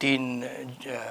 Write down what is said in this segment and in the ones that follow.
3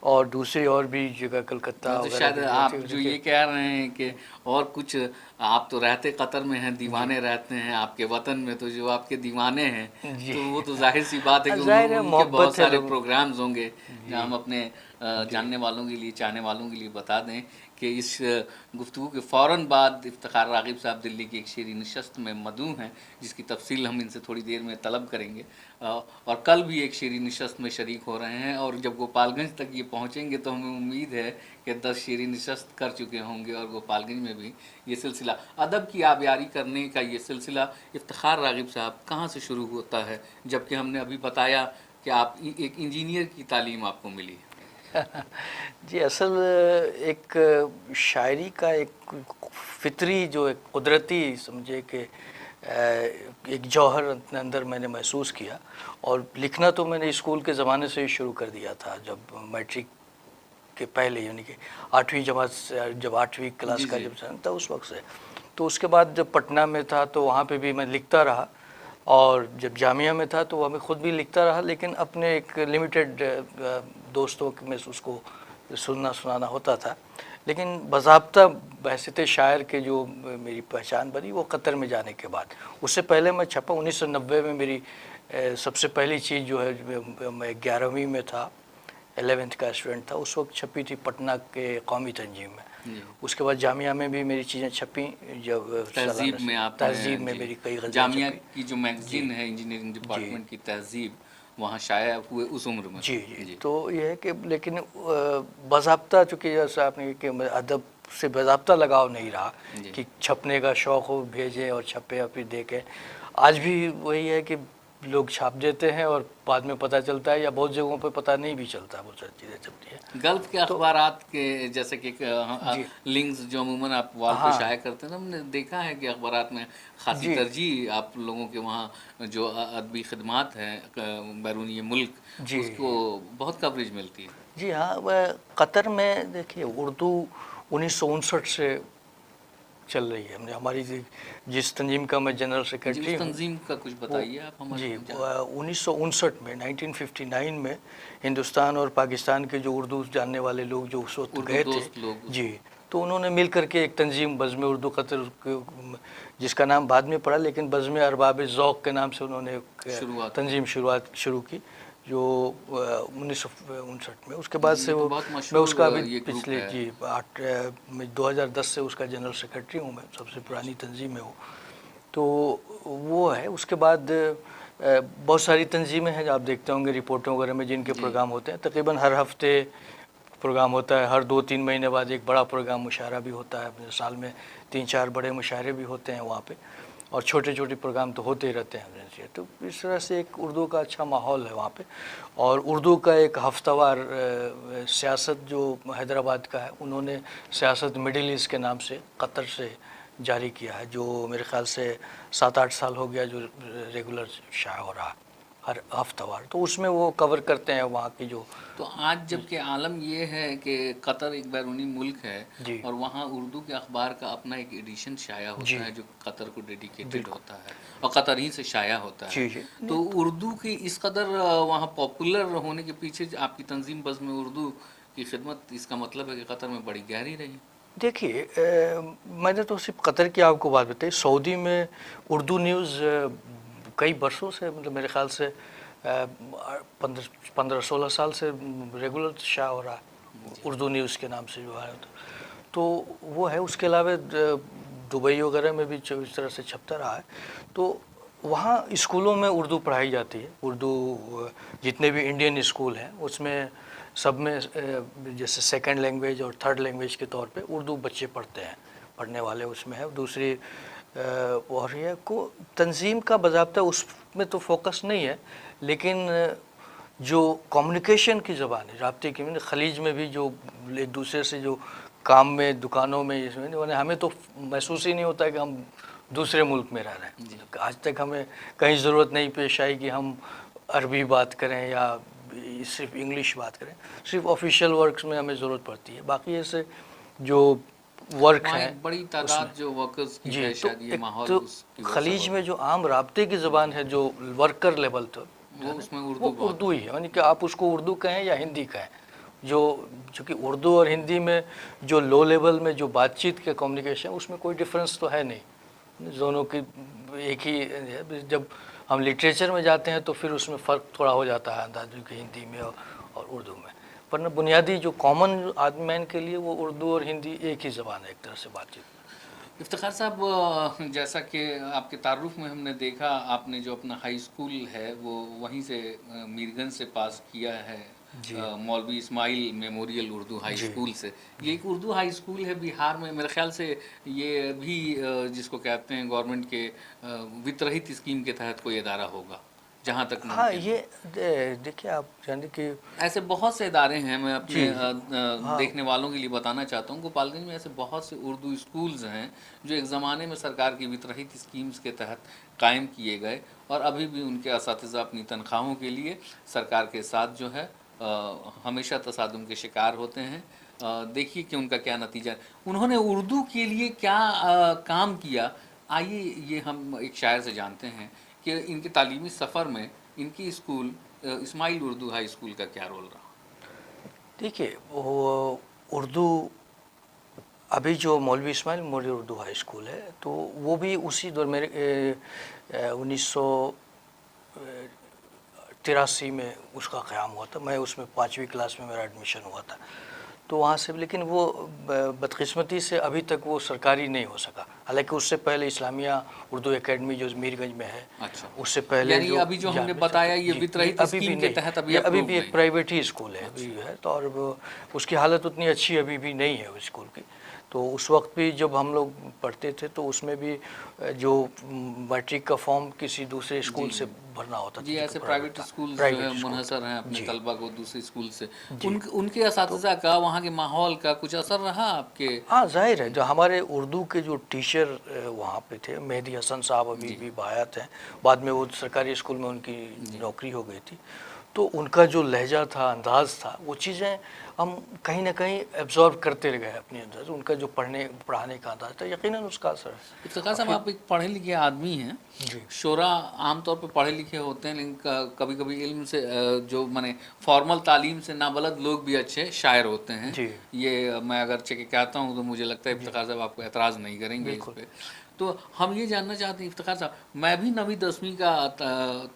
اور دوسری اور بھی جگہ کلکتہ تو وغیرہ شاید بھی آپ جاتے جو تھے۔ یہ کہہ رہے ہیں کہ اور کچھ، آپ تو رہتے قطر میں ہیں، دیوانے رہتے ہیں آپ کے وطن میں، تو جو آپ کے دیوانے ہیں جی تو وہ تو ظاہر سی بات ہے کہ ظاہر ہے ان کے بہت محبت ہے سارے لوگوں پروگرامز ہوں گے۔ جی ہم اپنے جی جاننے والوں کے لیے، چاہنے والوں کے لیے بتا دیں کہ اس گفتگو کے فوراً بعد افتخار راغب صاحب دلی کی ایک شعری نشست میں مدعو ہیں، جس کی تفصیل ہم ان سے تھوڑی دیر میں طلب کریں گے، اور کل بھی ایک شعری نشست میں شریک ہو رہے ہیں، اور جب گوپال گنج تک یہ پہنچیں گے تو ہمیں امید ہے کہ 10 شعری نشست کر چکے ہوں گے، اور گوپال گنج میں بھی یہ سلسلہ ادب کی آبیاری کرنے کا یہ سلسلہ افتخار راغب صاحب کہاں سے شروع ہوتا ہے، جبکہ ہم نے ابھی بتایا کہ آپ ایک انجینئر کی تعلیم آپ کو ملی ہے؟ جی اصل ایک شاعری کا ایک فطری جو ایک قدرتی سمجھے کہ ایک جوہر اپنے اندر میں نے محسوس کیا، اور لکھنا تو میں نے اسکول کے زمانے سے ہی شروع کر دیا تھا، جب میٹرک کے پہلے، یعنی کہ 8ویں جماعت سے، جب 8ویں کلاس جی کا جی جب سن تھا اس وقت سے۔ تو اس کے بعد جب پٹنہ میں تھا تو وہاں پہ بھی میں لکھتا رہا، اور جب جامعہ میں تھا تو وہاں میں خود بھی لکھتا رہا، لیکن اپنے ایک لمیٹڈ دوستوں میں اس کو سننا سنانا ہوتا تھا۔ لیکن باضابطہ بحیثیت شاعر کے جو میری پہچان بنی وہ قطر میں جانے کے بعد۔ اس سے پہلے میں چھپا 1990 میں میری سب سے پہلی چیز جو ہے، میں 11ویں میں تھا، 11th کا اسٹوڈنٹ تھا، اس وقت چھپی تھی پٹنہ کے قومی تنظیم میں۔ جی، اس کے بعد جامعہ میں بھی میری چیزیں چھپیں، جب سالانہ تہذیب میں آپ نے، تہذیب میں جی، میری کئی غزلیں جامعہ چھپیں۔ کی جو جی میگزین ہے انجینئرنگ جی ڈپارٹمنٹ کی تہذیب، وہاں شائع ہوئے اس عمر میں؟ جی جی تو یہ ہے کہ لیکن باضابطہ، چونکہ جیسا آپ نے کہ ادب سے باضابطہ لگاؤ نہیں رہا جی کہ چھپنے کا شوق ہو، بھیجیں اور چھپے اور پھر دیکھیں۔ آج بھی وہی ہے کہ لوگ چھاپ دیتے ہیں اور بعد میں پتہ چلتا ہے، یا بہت جگہوں پہ پتہ نہیں بھی چلتا، بہت ساری چیزیں چھپتی ہیں۔ گلف کے تو اخبارات کے جیسے کہ جی لنکس جو عموماً آپ وال پہ ہاں شائع کرتے ہیں، ہم نے دیکھا ہے کہ اخبارات میں خاصی جی ترجیح آپ لوگوں کے وہاں جو ادبی خدمات ہیں بیرونی ملک، جی اس کو بہت کوریج ملتی ہے۔ جی ہاں، وہ قطر میں دیکھیے اردو 1959 سے چل رہی ہے۔ ہماری جس تنظیم کا میں جنرل جی، اس سیکرٹری ہوں، تنظیم کا کچھ وہ بتائیے آپ ہمارے جی جان۔ 1959 میں 1959 میں ہندوستان اور پاکستان کے جو اردو جاننے والے لوگ جو اس وقت اردو گئے تھے، دوست لوگ اس جی تو انہوں نے مل کر کے ایک تنظیم بزم اردو قطر، جس کا نام بعد میں پڑا، لیکن بزم ارباب ذوق کے نام سے انہوں نے ایک شروعات کی، تنظیم شروع کی، جو 1959 میں۔ اس کے بعد جی سے یہ تو وہ بہت میں اس کا مشہور ابھی یہ گروپ پچھلے ہے۔ 2010 سے اس کا جنرل سیکرٹری ہوں، میں سب سے پرانی تنظیم میں ہوں۔ تو وہ ہے۔ اس کے بعد بہت ساری تنظیمیں ہیں جو آپ دیکھتے ہوں گے رپورٹوں وغیرہ میں، جن کے جی پروگرام ہوتے ہیں، تقریباً ہر ہفتے پروگرام ہوتا ہے، ہر 2-3 مہینے بعد ایک بڑا پروگرام مشاعرہ بھی ہوتا ہے، سال میں 3-4 بڑے مشاعرے بھی ہوتے ہیں وہاں پہ، اور چھوٹے چھوٹے پروگرام تو ہوتے ہی رہتے ہیں۔ تو اس طرح سے ایک اردو کا اچھا ماحول ہے وہاں پہ، اور اردو کا ایک ہفتہ وار سیاست جو حیدرآباد کا ہے، انہوں نے سیاست مڈل ایسٹ کے نام سے قطر سے جاری کیا ہے، جو میرے خیال سے 7-8 سال ہو گیا، جو ریگولر شائع ہو رہا ہر ہفتہ وار۔ تو اس میں وہ کور کرتے ہیں وہاں کی جو۔ تو آج جب کہ عالم یہ ہے کہ قطر ایک بیرونی ملک ہے، جی اور وہاں اردو کے اخبار کا اپنا ایک ایڈیشن شائع ہوتا جی ہے جو قطر کو ڈیڈیکیٹڈ بالکل ہوتا ہے اور قطر ہی سے شائع ہوتا ہے، جی جی تو اردو کی اس قدر وہاں پاپولر ہونے کے پیچھے آپ کی تنظیم بزم اردو کی خدمت، اس کا مطلب ہے کہ قطر میں بڑی گہری رہی۔ دیکھیے میں نے تو صرف قطر کی آپ کو بات بتائی، سعودی میں اردو نیوز کئی برسوں سے، مطلب میرے خیال سے 15-16 سال سے ریگولر شائع ہو رہا ہے اردو نیوز کے نام سے جو ہے، تو وہ ہے۔ اس کے علاوہ دبئی وغیرہ میں بھی اس طرح سے چھپتا رہا ہے۔ تو وہاں اسکولوں میں اردو پڑھائی جاتی ہے، اردو جتنے بھی انڈین اسکول ہیں اس میں سب میں جیسے سیکنڈ لینگویج اور تھرڈ لینگویج کے طور پہ اردو بچے پڑھتے ہیں، پڑھنے والے اس میں ہے۔ دوسری اور یہ کو تنظیم کا باضابطہ اس میں تو فوکس نہیں ہے، لیکن جو کمیونیکیشن کی زبان ہے، رابطے کی، خلیج میں بھی جو ایک دوسرے سے جو کام میں، دکانوں میں، اس میں ہمیں تو محسوس ہی نہیں ہوتا ہے کہ ہم دوسرے ملک میں رہ رہے ہیں۔ جی آج تک ہمیں کہیں ضرورت نہیں پیش آئی کہ ہم عربی بات کریں یا صرف انگلش بات کریں، صرف آفیشیل ورکس میں ہمیں ضرورت پڑتی ہے، باقی ایسے جو ورک وہاں ہیں ایک بڑی اس میں تعداد جو ورکرز کی جی۔ ہے، تو شاید یہ ایک ماحول تو اس کی وجہ خلیج سبب میں ہے، جو عام رابطے کی زبان ہے، جو ورکر لیول تو وہ اس میں وہ اردو بہت اردو ہی ہے، یعنی کہ آپ اس کو اردو کہیں یا ہندی کہیں، چونکہ اردو اور ہندی میں جو لو لیول میں جو بات چیت کے کمیونیکیشن اس میں کوئی ڈفرینس تو ہے نہیں، دونوں کی ایک ہی ہے۔ جب ہم لٹریچر میں جاتے ہیں تو پھر اس میں فرق تھوڑا ہو جاتا ہے انداز کہ ہندی میں اور اردو میں، ورنہ بنیادی جو کامن آدمین کے لیے وہ اردو اور ہندی ایک ہی زبان ہے ایک طرح سے بات چیت۔ افتخار صاحب، جیسا کہ آپ کے تعارف میں ہم نے دیکھا، آپ نے جو اپنا ہائی اسکول ہے وہ وہیں سے میرگنج سے پاس کیا ہے، مولوی اسماعیل میموریل اردو ہائی اسکول سے۔ یہ ایک اردو ہائی اسکول ہے بہار میں، میرے خیال سے یہ بھی جس کو کہتے ہیں گورنمنٹ کے وترہت اسکیم کے تحت کوئی ادارہ ہوگا جہاں تک ممکن ہاں، ہے۔ یہ دیکھیے آپ جانتے کہ ایسے بہت سے ادارے ہیں، میں اپنے دیکھنے والوں کے لیے بتانا چاہتا ہوں، گوپال گنج میں ایسے بہت سے اردو اسکولز ہیں جو ایک زمانے میں سرکار کی وترہت اسکیمز کے تحت قائم کیے گئے، اور ابھی بھی ان کے اساتذہ اپنی تنخواہوں کے لیے سرکار کے ساتھ جو ہے ہمیشہ تصادم کے شکار ہوتے ہیں۔ دیکھیے کہ ان کا کیا نتیجہ ہے، انہوں نے اردو کے لیے کیا کام کیا۔ آئیے یہ ہم ایک شاعر سے جانتے ہیں کہ ان کے تعلیمی سفر میں ان کی اسکول اسماعیل اردو ہائی اسکول کا کیا رول رہا۔ دیکھیے وہ اردو ابھی جو مولوی اسماعیل میموریل اردو ہائی اسکول ہے تو وہ بھی اسی دور میرے 1983 میں اس کا قیام ہوا تھا۔ میں اس میں 5ویں کلاس میں میرا ایڈمیشن ہوا تھا، تو وہاں سے، لیکن وہ بدقسمتی سے ابھی تک وہ سرکاری نہیں ہو سکا، حالانکہ اس سے پہلے اسلامیہ اردو اکیڈمی جو میرگنج میں ہے، اچھا، اس سے پہلے یعنی جو ابھی جو ہم نے بتایا یہ وترہت اسکیم کے تحت ابھی ابھی بھی ایک پرائیویٹ ہی اسکول ہے ابھی ہے، تو اور اس کی حالت اتنی اچھی ابھی بھی نہیں ہے اس اسکول کی۔ تو اس وقت بھی جب ہم لوگ پڑھتے تھے تو اس میں بھی جو میٹرک کا فارم کسی دوسرے اسکول سے بھرنا ہوتا تھا۔ جی، ایسے پرائیویٹ اسکول جو ہے منحصر ہیں اپنے طلبہ کو دوسرے اسکول سے، ان کے اساتذہ کا، وہاں کے ماحول کا کچھ اثر رہا آپ کے؟ ہاں، ظاہر ہے، جو ہمارے اردو کے جو ٹیچر وہاں پہ تھے، مہدی حسن صاحب ابھی بھی باحیات ہیں، بعد میں وہ سرکاری اسکول میں ان کی نوکری ہو گئی تھی، تو ان کا جو لہجہ تھا، انداز تھا، وہ چیزیں ہم کہیں نہ کہیں ایبزارو کرتے رہ گئے اپنے اندر۔ ان کا جو پڑھانے کا انداز تھا، یقیناً اس کا اثر ہے۔ افتخار صاحب، آپ ایک پڑھے لکھے آدمی ہیں، شعرا عام طور پہ پڑھے لکھے ہوتے ہیں، لیکن کبھی کبھی علم سے جو فارمل تعلیم سے نابلد لوگ بھی اچھے شاعر ہوتے ہیں۔ یہ میں اگرچہ کہ کہتا ہوں تو مجھے لگتا ہے افتخار صاحب آپ کو اعتراض نہیں کریں گے اس پہ۔ تو ہم یہ جاننا چاہتے ہیں افتخار صاحب، میں بھی 9ویں 10ویں کا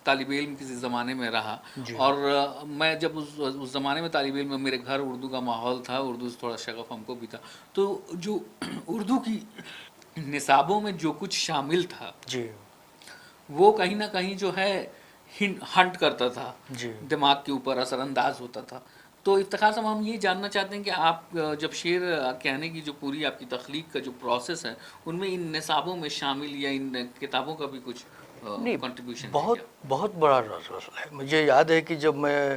طالب علم کسی زمانے میں رہا، اور میں جب اس زمانے میں طالب علم میں، میرے گھر اردو کا ماحول تھا، اردو سے تھوڑا شغف ہم کو بھی تھا، تو جو اردو کی نصابوں میں جو کچھ شامل تھا وہ کہیں نہ کہیں جو ہے ہنٹ کرتا تھا، دماغ کے اوپر اثر انداز ہوتا تھا۔ تو افتخار صاحب، ہم یہ جاننا چاہتے ہیں کہ آپ جب شعر کہنے کی جو پوری آپ کی تخلیق کا جو پروسیس ہے، ان میں ان نصابوں میں شامل یا ان کتابوں کا بھی کچھ کنٹریبیوشن ہے؟ بہت بڑا رول ہے۔ مجھے یاد ہے کہ جب میں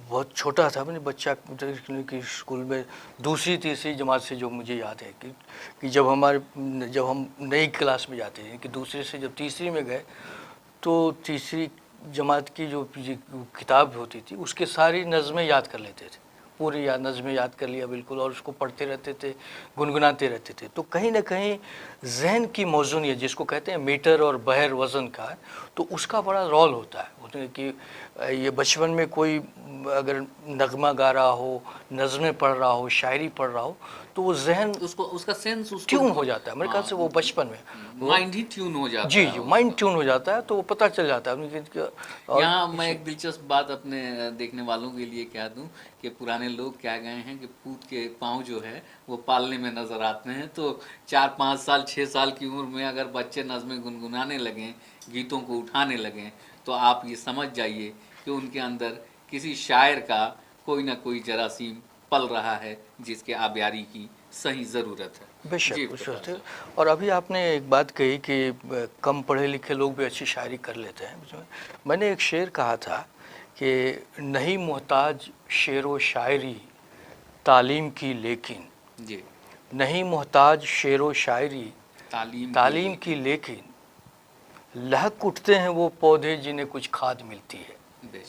بہت چھوٹا تھا، میں نے بچہ کی اسکول میں 2ری 3ری جماعت سے، جو مجھے یاد ہے کہ جب ہم نئی کلاس میں جاتے ہیں، کہ 2ری سے جب 3ری میں گئے تو 3ری جماعت کی جو کتاب ہوتی تھی اس کے ساری نظمیں یاد کر لیتے تھے، پوری نظمیں یاد کر لیا بالکل، اور اس کو پڑھتے رہتے تھے، گنگناتے رہتے تھے۔ تو کہیں نہ کہیں ذہن کی موزونیت، جس کو کہتے ہیں میٹر اور بحر وزن کا، تو اس کا بڑا رول ہوتا ہے کہ یہ بچپن میں کوئی اگر نغمہ گا رہا ہو، نظمیں پڑھ رہا ہو، شاعری پڑھ رہا ہو، تو وہ ذہن اس کا سینس ٹیون ہو جاتا ہے۔ میرے خیال سے وہ بچپن میں مائنڈ ہی ٹیون ہو جاتا ہے۔ جی، مائنڈ ٹیون ہو جاتا ہے، تو وہ پتہ چل جاتا ہے۔ یہاں میں ایک دلچسپ بات اپنے دیکھنے والوں کے لیے کہہ دوں کہ پرانے لوگ کہہ گئے ہیں کہ پوت کے پاؤں جو ہے وہ پالنے میں نظر آتے ہیں، تو 4-5 سال 6 سال کی عمر میں اگر بچے نظمیں گنگنانے لگیں، گیتوں کو اٹھانے لگیں، تو آپ یہ سمجھ جائیے کہ ان کے اندر کسی شاعر کا کوئی نہ کوئی جراثیم پل رہا ہے جس کے آبیاری کی صحیح ضرورت ہے۔ بے شک۔ اور ابھی آپ نے ایک بات کہی کہ کم پڑھے لکھے لوگ بھی اچھی شاعری کر لیتے ہیں۔ میں نے ایک شعر کہا تھا کہ نہیں محتاج شعر و شاعری تعلیم کی، لیکن نہیں محتاج شعر و شاعری تعلیم کی، لیکن لہک اٹھتے ہیں وہ پودے جنہیں کچھ کھاد ملتی ہے۔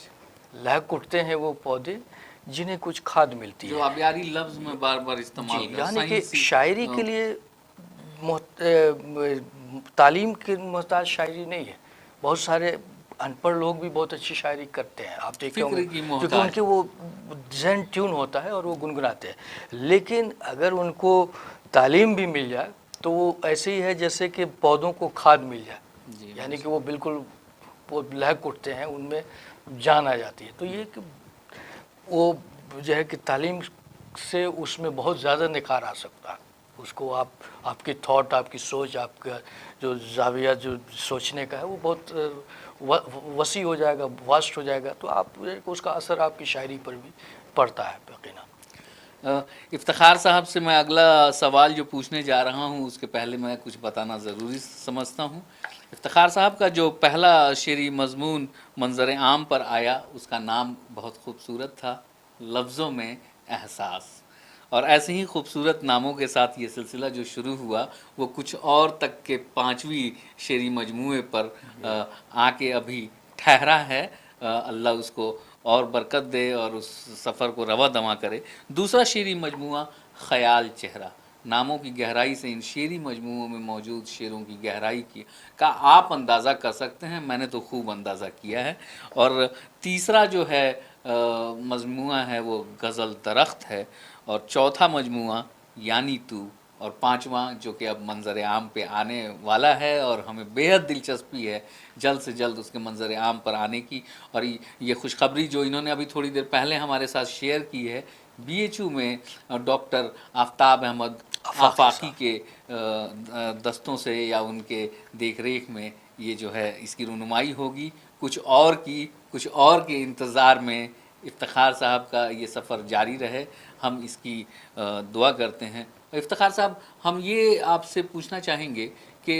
لہک اٹھتے ہیں وہ پودے جنہیں کچھ کھاد ملتی ہے، جو آبیاری لفظ میں بار بار استعمال کرتے ہیں، یعنی کہ شاعری کے لیے تعلیم کے محتاج شاعری نہیں ہے۔ بہت سارے ان پڑھ لوگ بھی بہت اچھی شاعری کرتے ہیں، آپ دیکھیں فکر گے، کی کیونکہ محتاج۔ ان کے وہ ذہن ٹیون ہوتا ہے اور وہ گنگناتے ہیں، لیکن اگر ان کو تعلیم بھی مل جائے تو وہ ایسے ہی ہے جیسے کہ پودوں کو کھاد مل جائے، جی یعنی کہ وہ بالکل وہ لہک اٹھتے ہیں، ان میں جان آ جاتی ہے۔ تو یہ کہ وہ جو ہے کہ تعلیم سے اس میں بہت زیادہ نکھار آ سکتا ہے، اس کو آپ کی تھاٹ، آپ کی سوچ، آپ کا جو زاویہ جو سوچنے کا ہے وہ بہت وسیع ہو جائے گا، واسٹ ہو جائے گا، تو آپ اس کا اثر آپ کی شاعری پر بھی پڑتا ہے یقیناً۔ افتخار صاحب سے میں اگلا سوال جو پوچھنے جا رہا ہوں اس کے پہلے میں کچھ بتانا ضروری سمجھتا ہوں۔ افتخار صاحب کا جو پہلا شعری مضمون منظر عام پر آیا اس کا نام بہت خوبصورت تھا، لفظوں میں احساس، اور ایسے ہی خوبصورت ناموں کے ساتھ یہ سلسلہ جو شروع ہوا وہ کچھ اور تک کے 5ویں شعری مجموعے پر آ کے ابھی ٹھہرا ہے۔ اللہ اس کو اور برکت دے اور اس سفر کو رواں دواں کرے۔ دوسرا شعری مجموعہ خیال چہرہ، ناموں کی گہرائی سے ان شعری مجموعوں میں موجود شعروں کی گہرائی کا آپ اندازہ کر سکتے ہیں، میں نے تو خوب اندازہ کیا ہے۔ اور تیسرا جو ہے مجموعہ ہے وہ غزل درخت ہے، اور چوتھا مجموعہ یعنی تو، اور 5واں جو کہ اب منظر عام پہ آنے والا ہے اور ہمیں بیحد دلچسپی ہے جلد سے جلد اس کے منظر عام پر آنے کی۔ اور یہ خوشخبری جو انہوں نے ابھی تھوڑی دیر پہلے ہمارے ساتھ شیئر کی ہے، بی ایچ یو میں ڈاکٹر آفتاب احمد آفاقی کے دستوں سے یا ان کے دیکھ ریکھ میں یہ جو ہے اس کی رونمائی ہوگی۔ کچھ اور کے انتظار میں افتخار صاحب کا یہ سفر جاری رہے، ہم اس کی دعا کرتے ہیں۔ افتخار صاحب، ہم یہ آپ سے پوچھنا چاہیں گے کہ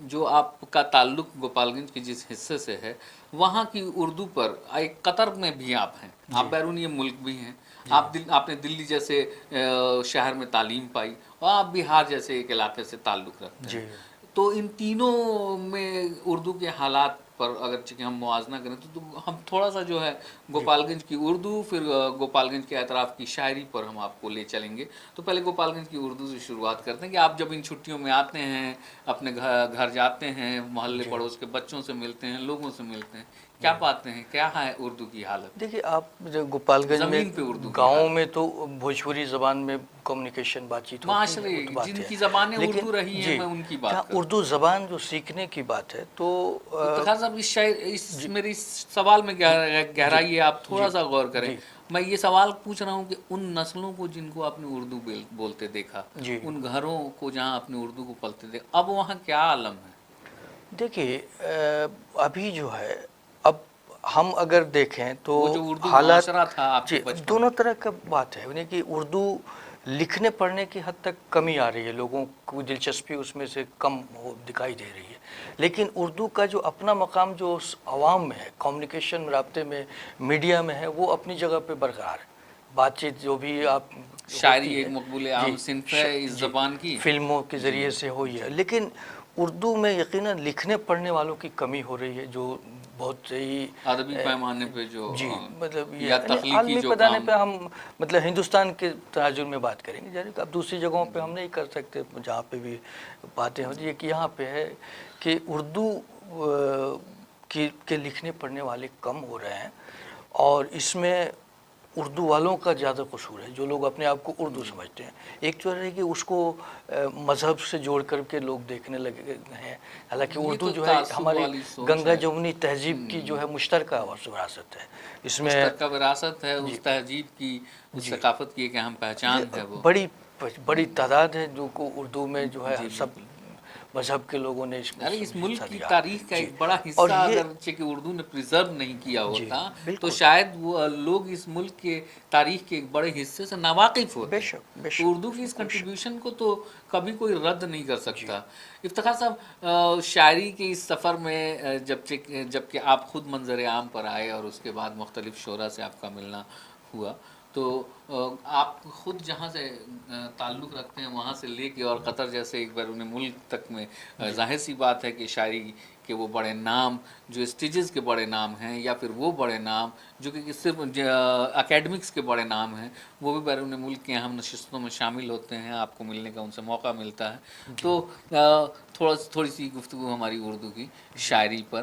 جو آپ کا تعلق گوپال گنج کے جس حصے سے ہے وہاں کی اردو پر، ایک قطر میں بھی آپ ہیں، آپ بیرونی ملک بھی ہیں، آپ نے دلی جیسے شہر میں تعلیم پائی اور آپ بہار جیسے ایک علاقے سے تعلق رکھتے ہیں، جی تو ان تینوں میں اردو کے حالات پر اگر چونکہ ہم موازنہ کریں تو ہم تھوڑا سا جو ہے گوپال گنج کی اردو، پھر گوپال گنج کے اطراف کی شاعری پر ہم آپ کو لے چلیں گے۔ تو پہلے گوپال گنج کی اردو سے شروعات کرتے ہیں کہ آپ جب ان چھٹیوں میں آتے ہیں، اپنے گھر جاتے ہیں، محلے جی پڑوس کے بچوں سے ملتے ہیں، لوگوں سے ملتے ہیں، کیا پاتے ہیں، کیا ہے اردو کی حالت، دیکھیے، آپ جو گوپال گنج میں زمین پہ اردو کی گاؤں حالت؟ میں تو بھوجپوری زبان میں کمیونیکیشن، بات چیت ہوتی ہے، معاشرے وہ تو بات جن ہے، کی زبانیں لیکن اردو رہی ہیں جی میں ان کی جہاں بات کروں۔ اردو زبان جو سیکھنے کی بات ہے تو افتخار صاحب، میرے اس سوال میں جی گہرائی ہے، آپ تھوڑا جی سا غور کریں۔ جی میں یہ سوال پوچھ رہا ہوں کہ ان نسلوں کو جن کو آپ نے اردو بولتے دیکھا، جی ان گھروں کو جہاں آپ نے اردو کو پلتے دیکھا، اب وہاں کیا عالم ہے؟ دیکھیے، ابھی جو ہے، اب ہم اگر دیکھیں تو وہ جو اردو حالات، معاشرہ تھا آپ کے جی بچپن دونوں طرح کا بات ہے، یعنی کہ اردو لکھنے پڑھنے کی حد تک کمی آ رہی ہے، لوگوں کو دلچسپی اس میں سے کم دکھائی دے رہی ہے، لیکن اردو کا جو اپنا مقام جو اس عوام میں ہے، کمیونیکیشن، رابطے میں، میڈیا میں ہے، وہ اپنی جگہ پہ برقرار ہے۔ بات چیت جو بھی آپ شاعری ہوتی ایک ہے، مقبول جی عام صنف ہے اس جی زبان کی۔ فلموں کے جی ذریعے سے ہوئی ہے، جی لیکن اردو میں یقیناً لکھنے پڑھنے والوں کی کمی ہو رہی ہے، جو بہت ہی ادبی پیمانے پہ جو جی مطلب یہ یا یعنی تخلیقی عالمی جو پیمانے کام، پہ ہم مطلب ہندوستان کے تناظر میں بات کریں گے، یعنی کہ اب دوسری جگہوں پہ ہم نہیں کر سکتے، جہاں پہ بھی باتیں ہوتی ہیں، کہ یہاں پہ ہے کہ اردو کے لکھنے پڑھنے والے کم ہو رہے ہیں، اور اس میں اردو والوں کا زیادہ قصور ہے، جو لوگ اپنے آپ کو اردو سمجھتے ہیں۔ ایک جو ہے کہ اس کو مذہب سے جوڑ کر کے لوگ دیکھنے لگے ہیں، حالانکہ یہ اردو تو جو ہے تعصب ہماری والی سوچ گنگا ہے، جمنی تہذیب کی جو ہے مشترکہ وراثت ہے، اس میں مشترکہ وراثت ہے، جی اس تہذیب کی، اس جی ثقافت کی ایک اہم پہچان ہے وہ۔ بڑی تعداد ہے جو کو اردو میں جو ہے جی سب بالکل۔ مذہب کے لوگوں نے اس میں ارے اس ملک حصہ کی لیا تاریخ کا ہے۔ جی ایک بڑا اور حصہ یہ اگر کہ اردو نے پریزرو نہیں کیا جی ہوتا تو بالکل، شاید وہ لوگ اس ملک کے تاریخ کے ایک بڑے حصے سے ناواقف بے ہوتے ہیں۔ شک بے تو شک اردو کی اس میں اس کوئی شک کنٹریبیوشن کو تو کبھی کوئی رد نہیں کر جی سکتا۔ افتخار صاحب، شاعری کے اس سفر میں جب کہ آپ خود منظر عام پر آئے اور اس کے بعد مختلف شعراء سے آپ کا ملنا ہوا، تو آپ خود جہاں سے تعلق رکھتے ہیں وہاں سے لے کے اور قطر جیسے ایک بیرون ملک تک میں، جی ظاہر سی بات ہے کہ شاعری کے وہ بڑے نام جو اسٹیجز کے بڑے نام ہیں، یا پھر وہ بڑے نام جو کہ صرف اکیڈمکس کے بڑے نام ہیں، وہ بھی بیرون ملک کے اہم نشستوں میں شامل ہوتے ہیں، آپ کو ملنے کا ان سے موقع ملتا ہے۔ جی تو تھوڑی سی گفتگو ہماری اردو کی جی شاعری پر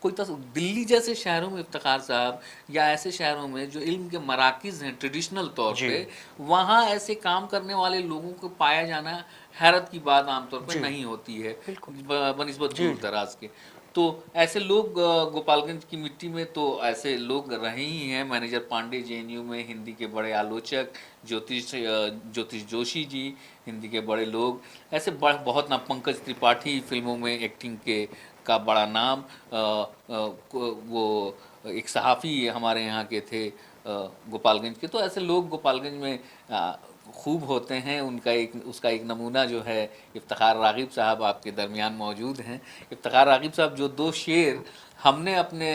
کوئی دلی جیسے شہروں میں افتخار صاحب، یا ایسے شہروں میں جو علم کے مراکز ہیں ٹریڈیشنل طور جی پہ، وہاں ایسے کام کرنے والے لوگوں کو پایا جانا حیرت کی بات عام طور پہ جی نہیں ہوتی ہے بالکل بنسبت جی دور دراز کے. تو ایسے لوگ گوپال گنج کی مٹی میں تو ایسے لوگ رہے ہی ہیں. مینیجر پانڈے JNU میں ہندی کے بڑے آلوچک، جوتش جوشی جی ہندی کے بڑے لوگ، ایسے بہت نام، پنکج ترپاٹھی فلموں میں ایکٹنگ کے کا بڑا نام. وہ ایک صحافی ہمارے یہاں کے تھے گوپال گنج کے. تو ایسے لوگ گوپال گنج میں خوب ہوتے ہیں. اس کا ایک نمونہ جو ہے افتخار راغب صاحب آپ کے درمیان موجود ہیں. افتخار راغب صاحب جو 2 شعر ہم نے اپنے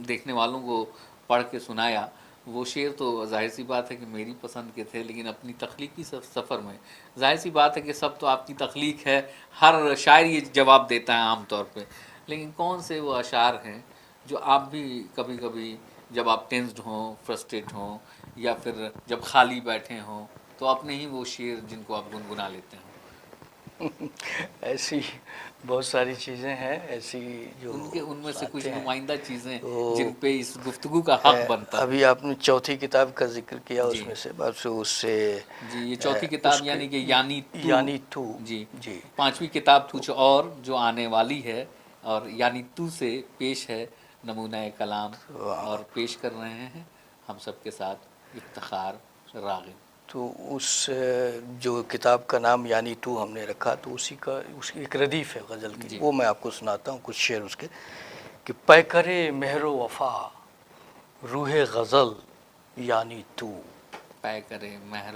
دیکھنے والوں کو پڑھ کے سنایا، وہ شعر تو ظاہر سی بات ہے کہ میری پسند کے تھے، لیکن اپنی تخلیقی سفر میں ظاہر سی بات ہے کہ سب تو آپ کی تخلیق ہے، ہر شاعر یہ جواب دیتا ہے عام طور پہ. لیکن کون سے وہ اشعار ہیں جو آپ بھی کبھی کبھی جب آپ ٹینسڈ ہوں، فرسٹریٹ ہوں، یا پھر جب خالی بیٹھے ہوں، تو اپنے ہی وہ شعر جن کو آپ گنگنا لیتے ہوں؟ ایسی بہت ساری چیزیں ہیں ایسی جو ان میں سے کچھ آتے ہیں. نمائندہ چیزیں تو جن پہ اس گفتگو کا حق بنتا ہے. ابھی آپ نے چوتھی کتاب کا ذکر کیا، جی اس میں سے بات سے اس سے جی، یہ چوتھی کتاب اس کے یعنی کہ یعنی یعنی تو جی، جی 5ویں کتاب تو کچھ اور جو آنے والی ہے، اور یعنی تو سے پیش ہے نمونہ کلام، اور پیش کر رہے ہیں ہم سب کے ساتھ افتخار راغب. تو اس جو کتاب کا نام یعنی تو ہم نے رکھا، تو اس کی ایک ردیف ہے غزل کی، جی وہ میں آپ کو سناتا ہوں کچھ شعر اس کے. کہ پیکرے مہر و وفا روح غزل یعنی تو. پے کرے مہر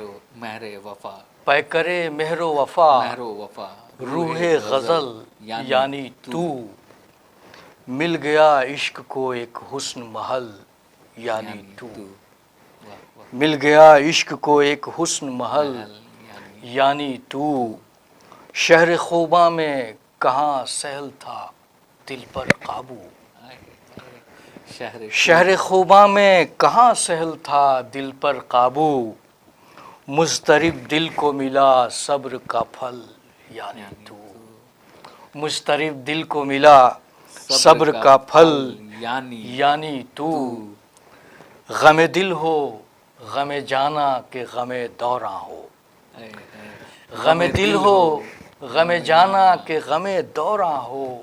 وفا، پیکرے مہر و وفا مہر و وفا روح غزل یعنی تو. مل گیا عشق کو ایک حسن محل یعنی تو. واہ واہ. مل گیا عشق کو ایک حسن محل یعنی تو. شہر خوباں میں کہاں سہل تھا دل پر قابو. شہر خوباں میں کہاں سہل تھا دل پر قابو. مضطرب دل کو ملا صبر کا پھل یعنی تو. مضطرب دل کو ملا صبر کا پھل یعنی تو. غم دل ہو غم جانا کہ غم دوراں ہو. غم دل ہو غم جانا کہ غم دوراں ہو.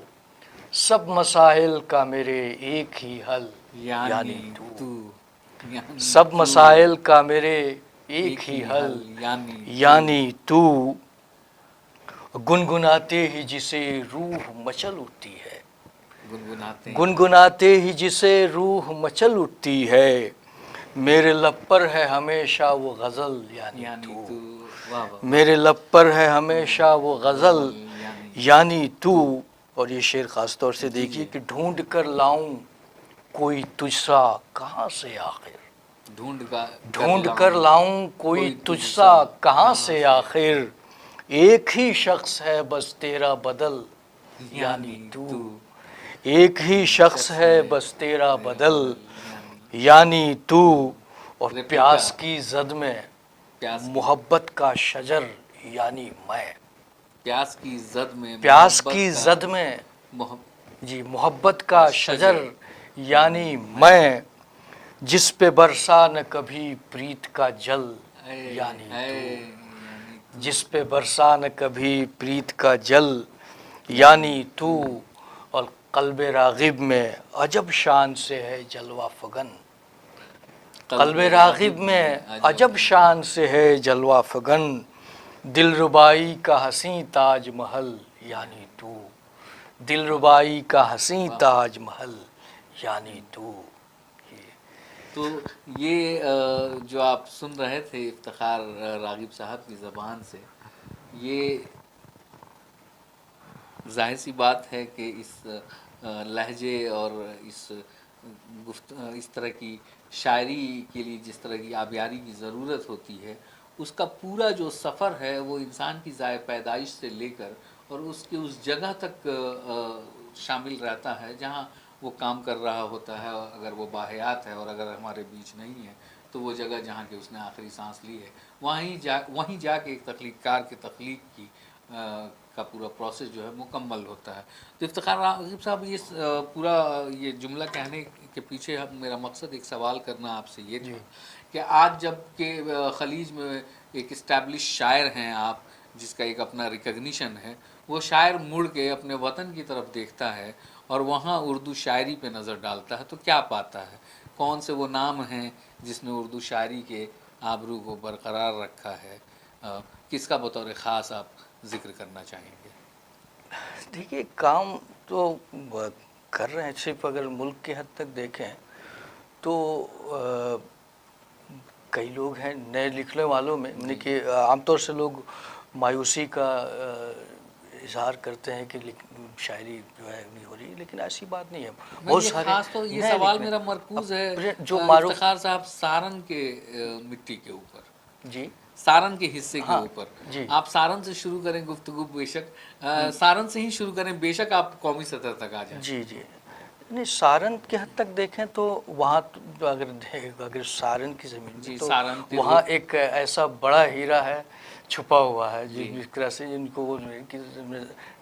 سب مسائل کا میرے ایک ہی حل یعنی تو. سب مسائل کا میرے ایک ہی حل یعنی تو. گنگناتے ہی جسے روح مچل اٹھتی ہے، گنگناتے ہی جسے روح مچل اٹھتی ہے. میرے لب پر ہے ہمیشہ وہ غزل یعنی تو. میرے لب پر ہے ہمیشہ وہ غزل یعنی تو. اور یہ شعر خاص طور سے دیکھیے کہ ڈھونڈ کر لاؤں کوئی تجھ سا کہاں سے آخر. ڈھونڈ کر لاؤں کوئی تجھ سا کہاں سے آخر. ایک ہی شخص ہے بس تیرا بدل یعنی تو. ایک ہی شخص ہے بس تیرا بدل یعنی تو. اور پیاس کی زد میں محبت کا شجر یعنی میں. پیاس کی زد میں پیاس کی زد میں جی محبت کا شجر یعنی میں. جس پہ برسا نہ کبھی پریت کا جل یعنی تو. جس پہ برسا نہ کبھی پریت کا جل یعنی تو. اور قلب راغب میں عجب شان سے ہے جلوہ فگن. قلب راغب میں عجب شان سے ہے جلوہ فگن. دل ربائی کا حسین تاج محل یعنی تو. دل ربائی کا حسین تاج محل یعنی تو. تو یہ جو آپ سن رہے تھے افتخار راغب صاحب کی زبان سے، یہ ظاہر سی بات ہے کہ اس لہجے اور اس طرح کی شاعری کے لیے جس طرح کی آبیاری کی ضرورت ہوتی ہے، اس کا پورا جو سفر ہے وہ انسان کی ذائع پیدائش سے لے کر اور اس کے اس جگہ تک شامل رہتا ہے جہاں وہ کام کر رہا ہوتا ہے. اگر وہ باحیات ہے اور اگر ہمارے بیچ نہیں ہے تو وہ جگہ جہاں کہ اس نے آخری سانس لی ہے، وہیں جا کے ایک تخلیق کار کے تخلیق کی کا پورا پروسیس جو ہے مکمل ہوتا ہے. تو افتخار راغب صاحب یہ پورا یہ جملہ کہنے کے پیچھے میرا مقصد ایک سوال کرنا آپ سے یہ تھا کہ آج جب کہ خلیج میں ایک اسٹیبلش شاعر ہیں آپ جس کا ایک اپنا ریکگنیشن ہے، وہ شاعر مڑ کے اپنے وطن کی طرف دیکھتا ہے اور وہاں اردو شاعری پہ نظر ڈالتا ہے تو کیا پاتا ہے؟ کون سے وہ نام ہیں جس نے اردو شاعری کے آبرو کو برقرار رکھا ہے؟ کس کا بطور خاص آپ ذکر کرنا چاہیں گے؟ دیکھیے کام تو کر رہے ہیں، صرف اگر ملک کی حد تک دیکھیں تو کئی لوگ ہیں نئے لکھنے والوں میں، یعنی کہ عام طور سے لوگ مایوسی کا اظہار کرتے ہیں کہ شاعری جو ہے نہیں ہو رہی، لیکن ایسی بات نہیں ہے. بہت یہ سارے خاص تو یہ نئے سوال لکھنے میرا مرکوز ہے جو معروف. افتخار صاحب سارن کے مٹی کے اوپر، جی سارن کے حصے کے ہاں اوپر. جی آپ سارن سے شروع کریں گفتگو، بے شک سارن سے ہی شروع کریں، بے شک آپ قومی سطح تک آ جائیں. جی جی نہیں، سارن کی حد تک دیکھیں تو وہاں اگر سارن کی زمین میں جی، تو سارن وہاں ترور. ایک ایسا بڑا ہیرا ہے چھپا ہوا ہے جس طرح سے جن کو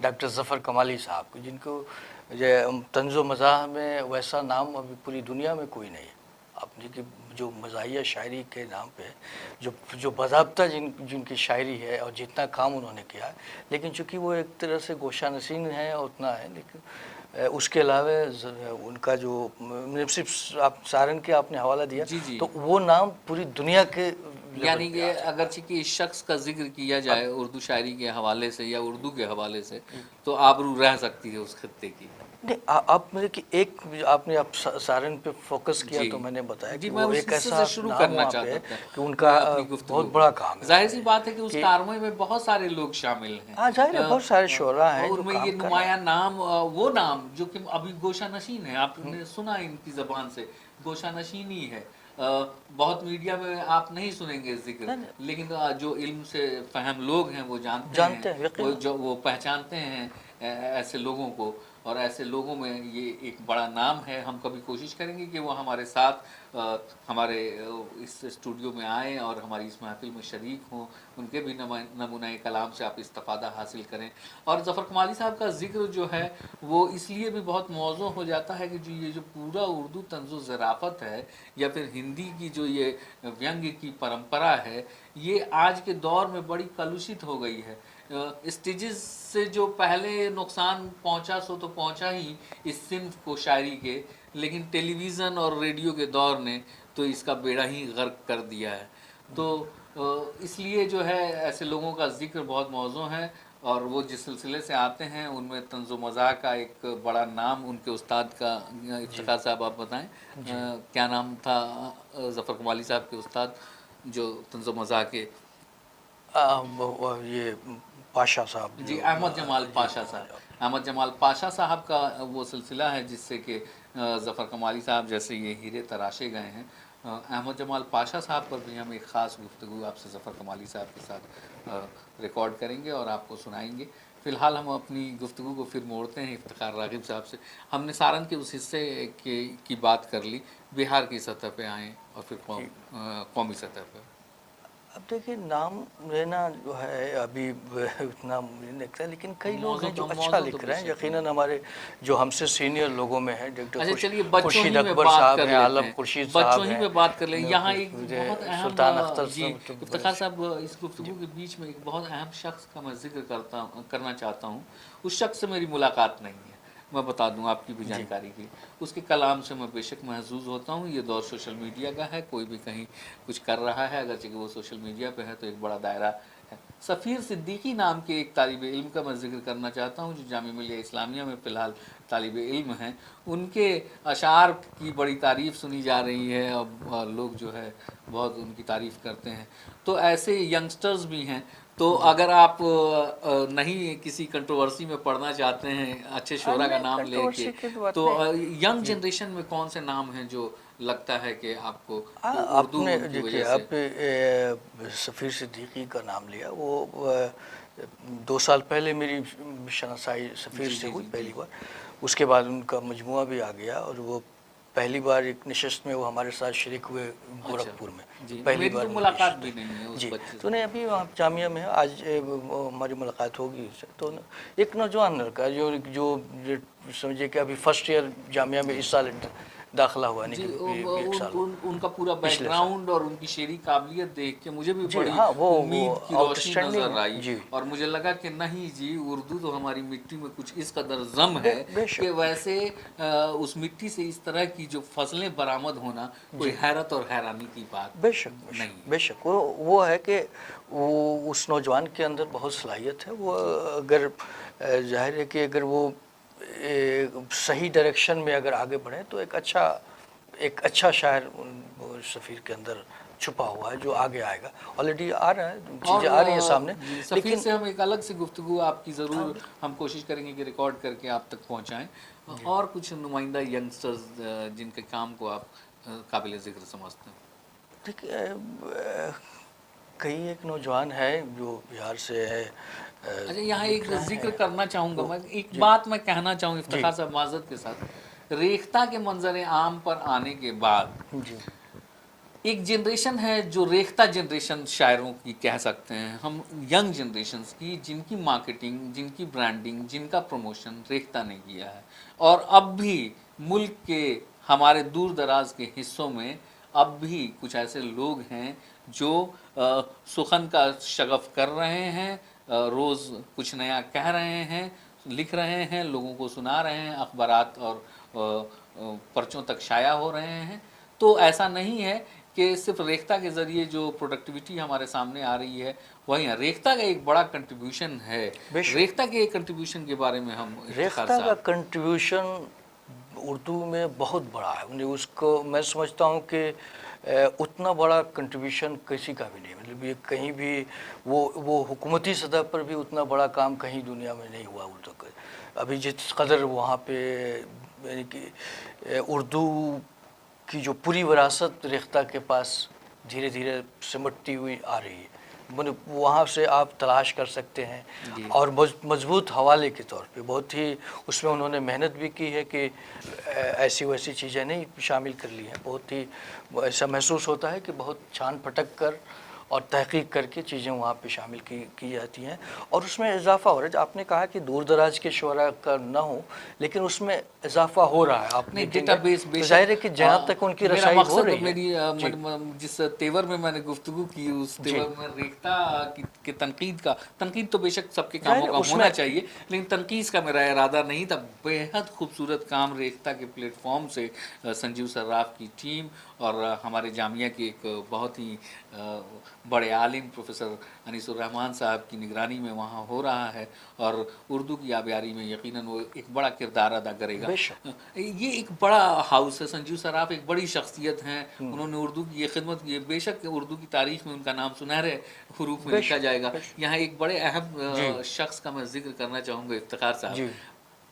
ڈاکٹر ظفر کمالی صاحب کو، جن کو طنز و مزاح میں ویسا نام ابھی پوری دنیا میں کوئی نہیں ہے. اپنی کی جو مزاحیہ شاعری کے نام پہ جو باضابطہ جن کی شاعری ہے اور جتنا کام انہوں نے کیا ہے، لیکن چونکہ وہ ایک طرح سے گوشہ نشین ہے اور اتنا ہے، لیکن اس کے علاوہ ان کا جو صرف آپ سارن کے آپ نے حوالہ دیا جی تو وہ نام پوری دنیا کے یعنی کہ اگرچہ کہ اس شخص کا ذکر کیا جائے اردو شاعری کے حوالے سے یا اردو کے حوالے سے تو آبرو رہ سکتی ہے اس خطے کی. نہیں، آپ مجھے کہ ایک آپ نے سارن پہ فوکس کیا جی تو میں نے بتایا جی، کہ میں وہ اس ایک حصے ایسا سے شروع نام کرنا وہاں پہ ہے چاہتا کہ ان تھا کا اپنی بہت گفتگو. بڑا کام ہے. ظاہر سی بات ہے کہ اس کارمے میں بہت سارے لوگ شامل ہیں. ہاں ظاہر ہے، بہت سارے شعراء ہیں جو ان میں کام یہ کر رہے ہیں. نمایاں نام، وہ نام جو کہ ابھی گوشہ نشین ہے، آپ نے سنا ان کی زبان سے گوشہ نشینی ہے. بہت میڈیا میں آپ نہیں سنیں گے ذکر، لیکن جو علم سے فہم لوگ ہیں وہ جانتے ہیں، وہ پہچانتے ہیں ایسے لوگوں کو، اور ایسے لوگوں میں یہ ایک بڑا نام ہے. ہم کبھی کوشش کریں گے کہ وہ ہمارے ساتھ ہمارے اس اسٹوڈیو میں آئیں اور ہماری اس محفل میں شریک ہوں، ان کے بھی نمونہ کلام سے آپ استفادہ حاصل کریں. اور ظفر کمالی صاحب کا ذکر جو ہے وہ اس لیے بھی بہت موزوں ہو جاتا ہے کہ یہ جو پورا اردو طنز و ظرافت ہے یا پھر ہندی کی جو یہ ویانگ کی پرمپرا ہے، یہ آج کے دور میں بڑی کلوشت ہو گئی ہے. اسٹیجز سے جو پہلے نقصان پہنچا سو تو پہنچا ہی اس صنف کو شاعری کے، لیکن ٹیلی ویژن اور ریڈیو کے دور نے تو اس کا بیڑا ہی غرق کر دیا ہے. تو اس لیے جو ہے ایسے لوگوں کا ذکر بہت موزوں ہے، اور وہ جس سلسلے سے آتے ہیں ان میں طنز و مزاح کا ایک بڑا نام ان کے استاد کا. افتخار صاحب آپ بتائیں کیا نام تھا ظفر کمالی صاحب کے استاد جو طنز و مزاح کے؟ یہ پاشا صاحب جی، جو احمد جمال پاشا صاحب. احمد جمال پاشا صاحب کا وہ سلسلہ ہے جس سے کہ ظفر کمالی صاحب جیسے یہ ہیرے تراشے گئے ہیں. احمد جمال پاشا صاحب پر بھی ہم ایک خاص گفتگو آپ سے ظفر کمالی صاحب کے ساتھ ریکارڈ کریں گے اور آپ کو سنائیں گے. فی الحال ہم اپنی گفتگو کو پھر موڑتے ہیں افتخار راغب صاحب سے. ہم نے سارن کے اس حصے کی بات کر لی، بہار کی سطح پہ آئیں اور پھر قومی سطح پہ. اب دیکھیے نام لینا جو ہے ابھی اتنا مجھے نہیں لگتا، لیکن کئی لوگ ہیں جو اچھا لکھ رہے ہیں. یقیناً ہمارے جو ہم سے سینئر لوگوں میں ہیں اچھا چلیے ڈاکٹر بچوں خورشید ہی میں اکبر بات صاحب کر ہیں، لیتے عالم ہیں، خورشید بچوں صاحب ہی ہیں، میں بات کر لیں. یہاں ایک بہت اہم سلطان اختر جی افتخار صاحب اس گفتگو کے بیچ میں ایک بہت اہم شخص کا میں ذکر کرنا چاہتا ہوں. اس شخص سے میری ملاقات نہیں ہے، میں بتا دوں آپ کی بھی جی جانکاری کے لیے. اس کے کلام سے میں بے شک محظوظ ہوتا ہوں. یہ دور سوشل میڈیا کا ہے، کوئی بھی کہیں کچھ کر رہا ہے اگرچہ کہ وہ سوشل میڈیا پہ ہے تو ایک بڑا دائرہ ہے. سفیر صدیقی نام کے ایک طالب علم کا میں ذکر کرنا چاہتا ہوں جو جامعہ ملیہ اسلامیہ میں فی الحال طالب علم ہیں. ان کے اشعار کی بڑی تعریف سنی جا رہی ہے اور لوگ جو ہے بہت ان کی تعریف کرتے ہیں. تو ایسے ینگسٹرز بھی ہیں. تو اگر آپ نہیں کسی کنٹروورسی میں پڑھنا چاہتے ہیں اچھے شعراء کا نہیں، نام لے کے، کنٹروورسی کی بات تو نہیں. ینگ جنریشن میں کون سے نام ہیں جو لگتا ہے کہ آپ کو آپ اردو نے ان کی دیکھیے وجہ سے؟ آپ سفیر صدیقی کا نام لیا، وہ 2 سال پہلے میری شناسائی سفیر جی سے جی ہوئی جی جی پہلی بار. اس کے بعد ان کا مجموعہ بھی آ گیا اور وہ پہلی بار ایک نشست میں وہ ہمارے ساتھ شریک ہوئے گورکھپور میں، جی پہلی میری بار تو ملاقات نشست بھی ہے۔ نہیں ہے اس جی بچے سے۔ تو نہیں ابھی وہاں جامعہ میں ہے، آج ہماری ملاقات ہوگی اس سے۔ تو ایک نوجوان لڑکا جو سمجھے کہ ابھی فرسٹ ایئر جامعہ میں اس سال داخلہ ہوا، یعنی جی کہ ایک سال ان کا پورا بیک پچھلے سال۔ گراؤنڈ اور ان کی شعری قابلیت دیکھ کے مجھے بھی جی بڑی ہاں، وہ امید کی آؤٹ روشنی نظر اسٹینڈنگ، آئی، جی اور مجھے لگا کہ نہیں جی اردو تو ہماری مٹی میں کچھ اس قدر ضم ہے بے کہ شک ویسے اس مٹی سے اس طرح کی جو فصلیں برآمد ہونا کوئی حیرت اور حیرانی کی بات بے شک نہیں ہے۔ بے شک وہ ہے کہ وہ اس نوجوان کے اندر بہت صلاحیت ہے، وہ اگر ظاہر ہے کہ اگر وہ صحیح ڈائریکشن میں اگر آگے بڑھے تو ایک اچھا شاعر سفیر کے اندر چھپا ہوا ہے جو آگے آئے گا، آلریڈی آ رہا ہے، چیزیں آ رہی ہیں سامنے۔ جی سفیر لیکن سے ہم ایک الگ سے گفتگو آپ کی ضرور ہم کوشش کریں گے کہ ریکارڈ کر کے آپ تک پہنچائیں، اور کچھ نمائندہ ینگسٹرز جن کے کام کو آپ قابل ذکر سمجھتے ہیں۔ دیکھیے کئی ایک نوجوان ہے جو بہار سے ہے، اچھا یہاں ایک لکھ رہے ذکر ہیں کرنا چاہوں گا، وہ، میں ایک جی بات میں کہنا چاہوں جی افتخار صاحب معذرت کے ساتھ، ریختہ کے منظر عام پر آنے کے بعد جی ایک جنریشن ہے جو ریختہ جنریشن شاعروں کی کہہ سکتے ہیں ہم، ینگ جنریشنز کی، جن کی مارکیٹنگ، جن کی برانڈنگ، جن کا پروموشن ریختہ نے کیا ہے، اور اب بھی ملک کے ہمارے دور دراز کے حصوں میں اب بھی کچھ ایسے لوگ ہیں جو سخن کا شغف کر رہے ہیں، روز کچھ نیا کہہ رہے ہیں، لکھ رہے ہیں، لوگوں کو سنا رہے ہیں، اخبارات اور پرچوں تک شائع ہو رہے ہیں۔ تو ایسا نہیں ہے کہ صرف ریختہ کے ذریعے جو پروڈکٹیوٹی ہمارے سامنے آ رہی ہے وہیں ریختہ کا ایک بڑا کنٹریبیوشن ہے۔ بے شک ریختہ کے ایک کنٹریبیوشن کے بارے میں ہم افتخار ریختہ کا صاحب۔ کنٹریبیوشن اردو میں بہت بڑا ہے، اس کو میں سمجھتا ہوں کہ اتنا بڑا کنٹریبیوشن کسی کا بھی نہیں، مطلب یہ کہیں بھی وہ حکومتی سطح پر بھی اتنا بڑا کام کہیں دنیا میں نہیں ہوا اردو کا۔ ابھی جس قدر وہاں پہ یعنی کہ اردو کی جو پوری وراثت ریختہ کے پاس دھیرے دھیرے سمٹتی ہوئی آ رہی ہے، وہاں سے آپ تلاش کر سکتے ہیں، جی اور مضبوط حوالے کے طور پہ بہت ہی اس میں انہوں نے محنت بھی کی ہے کہ ایسی ویسی چیزیں نہیں شامل کر لی ہیں، بہت ہی ایسا محسوس ہوتا ہے کہ بہت چھان پھٹک کر اور تحقیق کر کے چیزیں وہاں پہ شامل کی جاتی ہیں، اور اس میں اضافہ ہو رہا ہے۔ آپ نے کہا کہ دور دراز کے شعراء کا نہ ہو، لیکن اس میں اضافہ ہو رہا ہے، آپ نہیں دیکھیں ڈیٹا گے بیس بے تو شک، ظاہر ہے کہ جہاں تک ان کی میرا رسائی ہو مقصد رہی ہے۔ میری جی جس تیور میں میں نے گفتگو کی اس جی تیور میں ریختہ کی تنقید تو بے شک سب کے ظاہر کاموں ہے کا اس ہونا میں چاہیے، لیکن تنقید کا میرا ارادہ نہیں تھا۔ بےحد خوبصورت کام ریختہ کے پلیٹ فارم سے سنجیو صراف کی ٹیم اور ہمارے جامعہ کے ایک بہت ہی بڑے عالم پروفیسر انیس الرحمان صاحب کی نگرانی میں وہاں ہو رہا ہے، اور اردو کی آبیاری میں یقیناً وہ ایک بڑا کردار ادا کرے گا۔ بے شک یہ ایک بڑا ہاؤس ہے، سنجیو صراف ایک بڑی شخصیت ہیں، انہوں نے اردو کی یہ خدمت کی ہے، بے شک اردو کی تاریخ میں ان کا نام سنہرے حروف میں بے لکھا شک جائے گا۔ بے شک یہاں ایک بڑے اہم جی شخص کا میں ذکر کرنا چاہوں گا افتخار صاحب، جی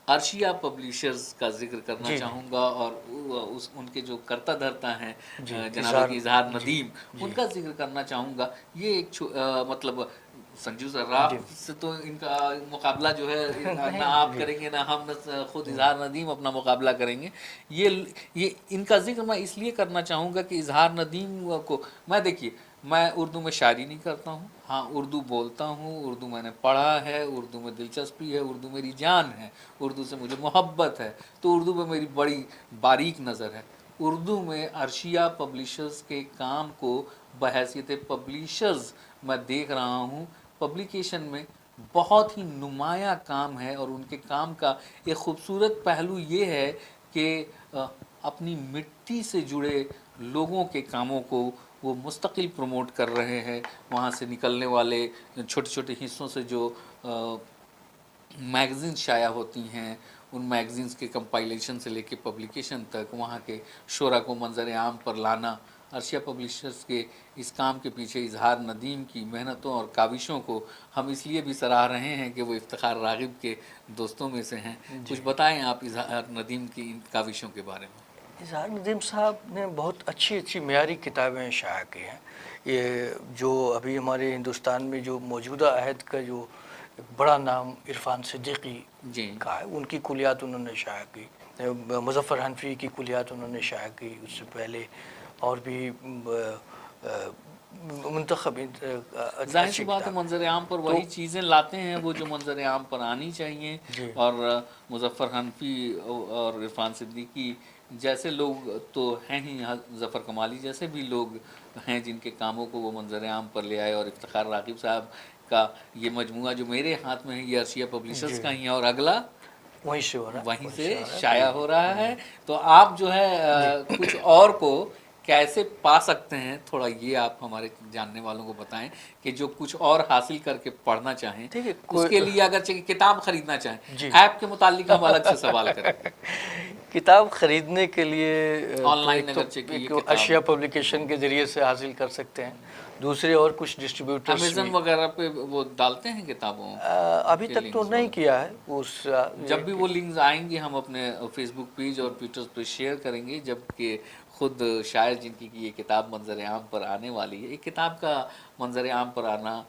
عرشیہ پبلیشرز کا ذکر کرنا جی چاہوں گا، اور ان کے جو کرتا دھرتا ہیں جی جناب اظہار جی ندیم، جی ان کا ذکر کرنا چاہوں گا۔ یہ ایک مطلب سنجیو صراف جی سے تو ان کا مقابلہ جو ہے نہ نہیں آپ جی کریں گے نہ ہم، نہ خود اظہار ندیم اپنا مقابلہ کریں گے۔ یہ ان کا ذکر میں اس لیے کرنا چاہوں گا کہ اظہار ندیم کو دیکھیے، میں اردو میں شاعری نہیں کرتا ہوں، ہاں اردو بولتا ہوں، اردو میں نے پڑھا ہے، اردو میں دلچسپی ہے، اردو میری جان ہے، اردو سے مجھے محبت ہے، تو اردو میں میری بڑی باریک نظر ہے۔ اردو میں عرشیہ پبلیشرز کے کام کو بحیثیت پبلیشرز میں دیکھ رہا ہوں، پبلیکیشن میں بہت ہی نمایاں کام ہے، اور ان کے کام کا ایک خوبصورت پہلو یہ ہے کہ اپنی مٹی سے جڑے لوگوں کے کاموں کو وہ مستقل پروموٹ کر رہے ہیں۔ وہاں سے نکلنے والے چھوٹے چھوٹے حصوں سے جو میگزین شائع ہوتی ہیں، ان میگزینز کے کمپائلیشن سے لے کے پبلیکیشن تک وہاں کے شعراء کو منظر عام پر لانا، عرشیہ پبلیشرز کے اس کام کے پیچھے اظہار ندیم کی محنتوں اور کاوشوں کو ہم اس لیے بھی سراہ رہے ہیں کہ وہ افتخار راغب کے دوستوں میں سے ہیں۔ جی کچھ بتائیں آپ اظہار ندیم کی ان کاوشوں کے بارے میں۔ اظہار ندیم صاحب نے بہت اچھی معیاری کتابیں شائع کی ہیں۔ یہ جو ابھی ہمارے ہندوستان میں جو موجودہ عہد کا جو بڑا نام عرفان صدیقی جی کا ہے، ان کی کلیات انہوں نے شائع کی، مظفر حنفی کی کلیات انہوں نے شائع کی، اس سے پہلے اور بھی منتخب ظاہر سی بات ہے منظر عام پر وہی چیزیں لاتے ہیں وہ جو منظر عام پر آنی چاہیے. جی. اور مظفر حنفی اور عرفان صدیقی جیسے لوگ تو ہیں ہی، ظفر کمالی جیسے بھی لوگ ہیں جن کے کاموں کو وہ منظر عام پر لے آئے. اور افتخار راغب صاحب کا یہ مجموعہ جو میرے ہاتھ میں ہے یہ عرشیہ پبلیشرز کا ہی ہے، اور اگلا وہیں سے ہو رہا ہے، وہیں سے شائع ہو رہا ہے. تو آپ جو ہے کچھ اور کو کیسے پا سکتے ہیں، تھوڑا یہ آپ ہمارے جاننے والوں کو بتائیں کہ جو کچھ اور حاصل کر کے پڑھنا چاہیں اس کے لیے اگر کتاب خریدنا چاہیں، ایپ کے متعلق ہم الگ سے سوال کریں گے. کتاب خریدنے کے لیے آن لائن اگرچہ کہ یہ کتاب اشیا پبلیکیشن کے ذریعے سے حاصل کر سکتے ہیں. دوسرے اور کچھ ڈسٹریبیوٹرز امیزن وغیرہ پہ وہ ڈالتے ہیں کتابوں، ابھی تک تو نہیں کیا ہے. اس جب بھی وہ لنکس آئیں گے ہم اپنے فیس بک پیج اور ٹویٹر پہ شیئر کریں گے، جبکہ خود شاعر جن کی یہ کتاب منظر عام پر آنے والی ہے. ایک کتاب کا منظر عام پر آنا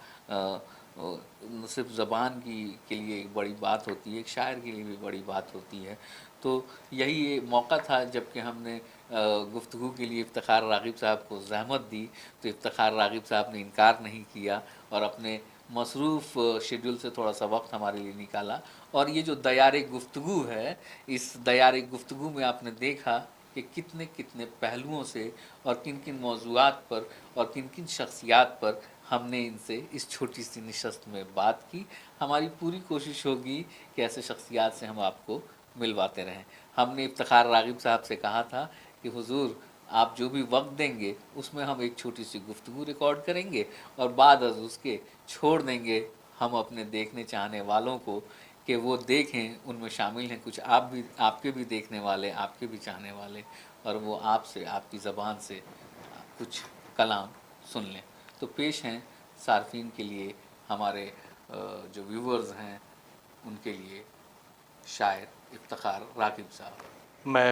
صرف زبان کے لیے ایک بڑی بات ہوتی ہے، ایک شاعر کے لیے بھی بڑی بات ہوتی ہے. تو یہی موقع تھا جب کہ ہم نے گفتگو کے لیے افتخار راغب صاحب کو زحمت دی تو افتخار راغب صاحب نے انکار نہیں کیا اور اپنے مصروف شیڈول سے تھوڑا سا وقت ہمارے لیے نکالا. اور یہ جو دیار گفتگو ہے، اس دیار گفتگو میں آپ نے دیکھا کہ کتنے کتنے پہلوؤں سے اور کن کن موضوعات پر اور کن کن شخصیات پر ہم نے ان سے اس چھوٹی سی نشست میں بات کی. ہماری پوری کوشش ہوگی کہ ایسے شخصیات سے ہم آپ کو ملواتے رہیں. ہم نے افتخار راغب صاحب سے کہا تھا کہ حضور آپ جو بھی وقت دیں گے اس میں ہم ایک چھوٹی سی گفتگو ریکارڈ کریں گے اور بعد از اس کے چھوڑ دیں گے ہم اپنے دیکھنے چاہنے والوں کو کہ وہ دیکھیں. ان میں شامل ہیں کچھ آپ کے بھی دیکھنے والے، آپ کے بھی چاہنے والے، اور وہ آپ سے آپ کی زبان سے کچھ کلام سن لیں. تو پیش ہیں صارفین کے لیے، ہمارے جو ویورز ہیں ان کے لیے شاعر افتخار راغب صاحب. میں